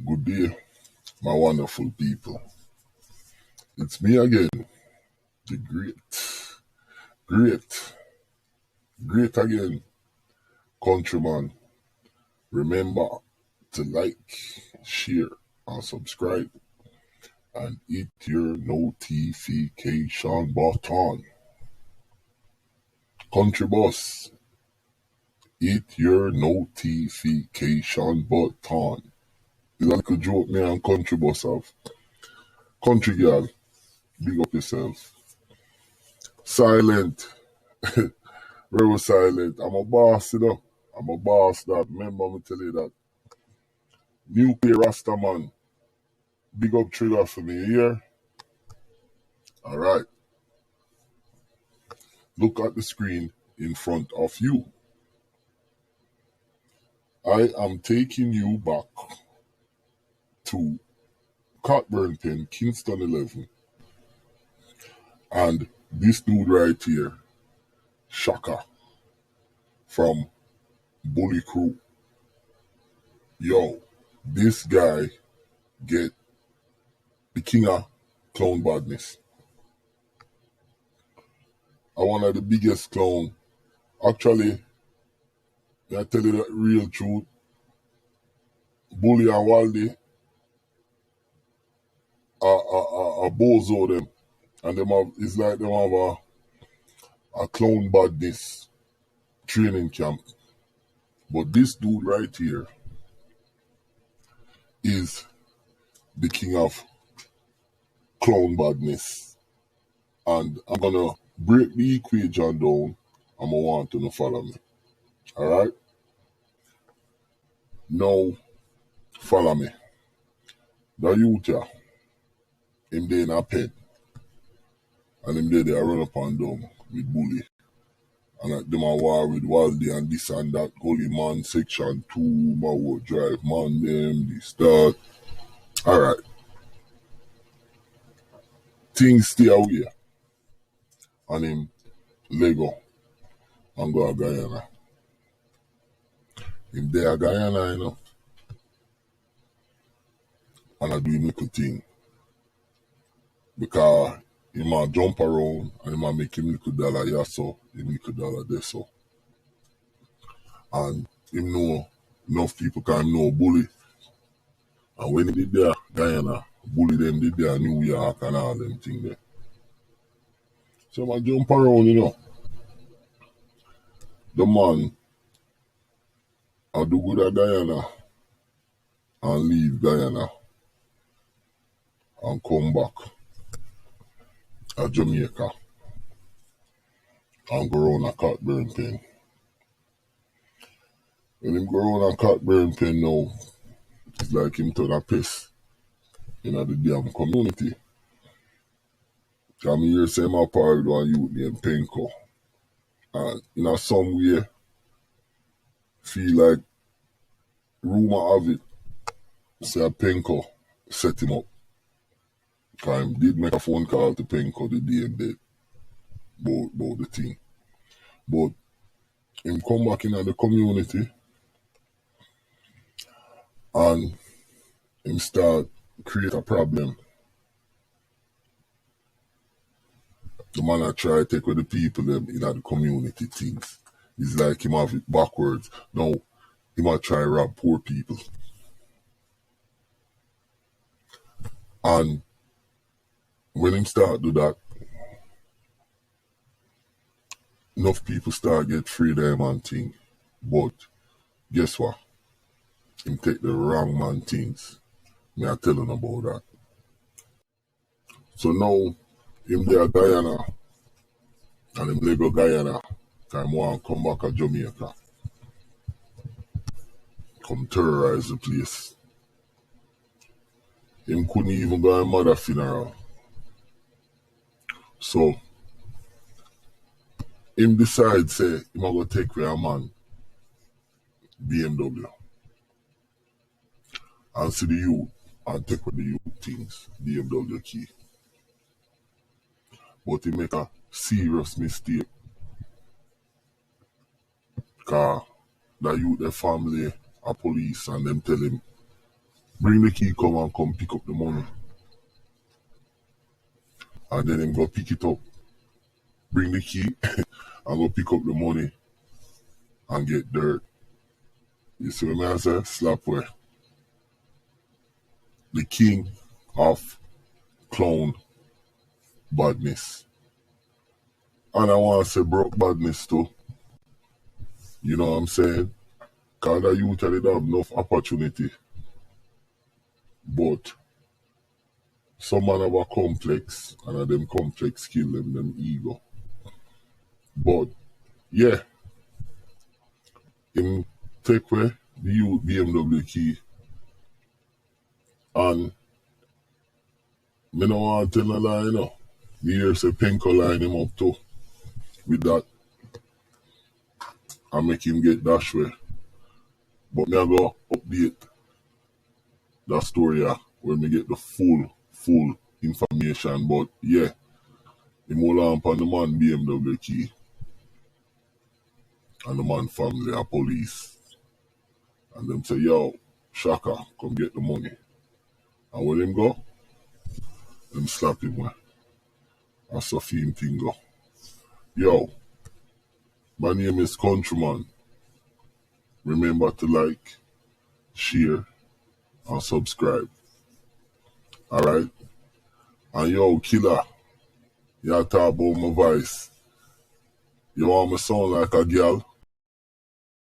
Good day, my wonderful people. It's me again, the great again, countryman. Remember to like, share, and subscribe, and hit your notification button. Country boss, hit your notification button. It's a little joke me and country boss have. Country girl, big up yourself. Silent. Real silent. I'm a boss, you know. I'm a boss that. Remember me tell you that. Nuclear Rasta man. Big up trigger for me here. Alright. Look at the screen in front of you. I am taking you back to Cockburn Pen, Kingston 11. And this dude right here, Shaka, from Bully Crew. Yo, this guy get the king of clown badness. One of the biggest clown. Actually, I tell you the real truth. Bully and Waldy are bozo them. And them have, it's like them have a clown badness training camp. But this dude right here is the king of clown badness. And I'm gonna break the equation down. I'm gonna want you to follow me. Alright? Now, follow me. The youth here, him there in a pen. And him there run up and down with Bully. And them a war with Waldy and this and that. Gully man, section 2, Mawo Drive, man, them, this, that. Alright. Things stay away. And him Lego and go to Guyana. Him there Guyana, you know. And I do him little thing. Because he might jump around and he might make him little dollar here so, him little dollar there so. And him know enough people can know Bully. And when he did there, Guyana, Bully them did there New York and all them thing there. So I jump around, you know. The man I do good at Guyana and leave Guyana and come back at Jamaica and go around a Cockburn Pen. When him go around a Cockburn Pen now, it's like him turn a pest in the damn community. Because I hear say I'm a part of one youth named Penko. And in some way, feel like rumor of it, say Penko set him up. Because he did make a phone call to Penko the day and date about the thing. But him come back in the community and him start create a problem. The man I try to take with the people them in the community things. It's like him have it backwards. Now, he might try to rob poor people. And when him start do that, enough people start get free them and thing. But guess what? Him take the wrong man things. Me I tell him about that. So now, him there Guyana, and him Lego Guyana, time want come back to Jamaica. Come terrorize the place. Him couldn't even go to mother funeral. So, him decide say, him a go take away a man, BMW. And see the youth, and take away the youth things, BMW key. But he make a serious mistake. Because the youth, their family, are police, and them tell him, Bring the key, come pick up the money. And then him go pick it up. Bring the key and go pick up the money and get dirt. You see what I say? Slap where the king of clown badness. And I want to say broke badness too. You know what I'm saying? Because the youth did have enough opportunity. But some man have a complex, and them complex kill them ego. But yeah, him take away the youth BMW key, and me no want to tell a lie, you know. Me hear say Penko line him up too with that and make him get dash way. But me I go update that story when me get the full information. But yeah, him hold on upon the man BMW key and the man family are police. And them say, yo, Shaka, come get the money. And when him go, them slap him where. That's a fiend thing go. Yo, my name is Countryman. Remember to like, share, and subscribe. Alright? And yo, killer, you talk about my voice. You want me sound like a girl?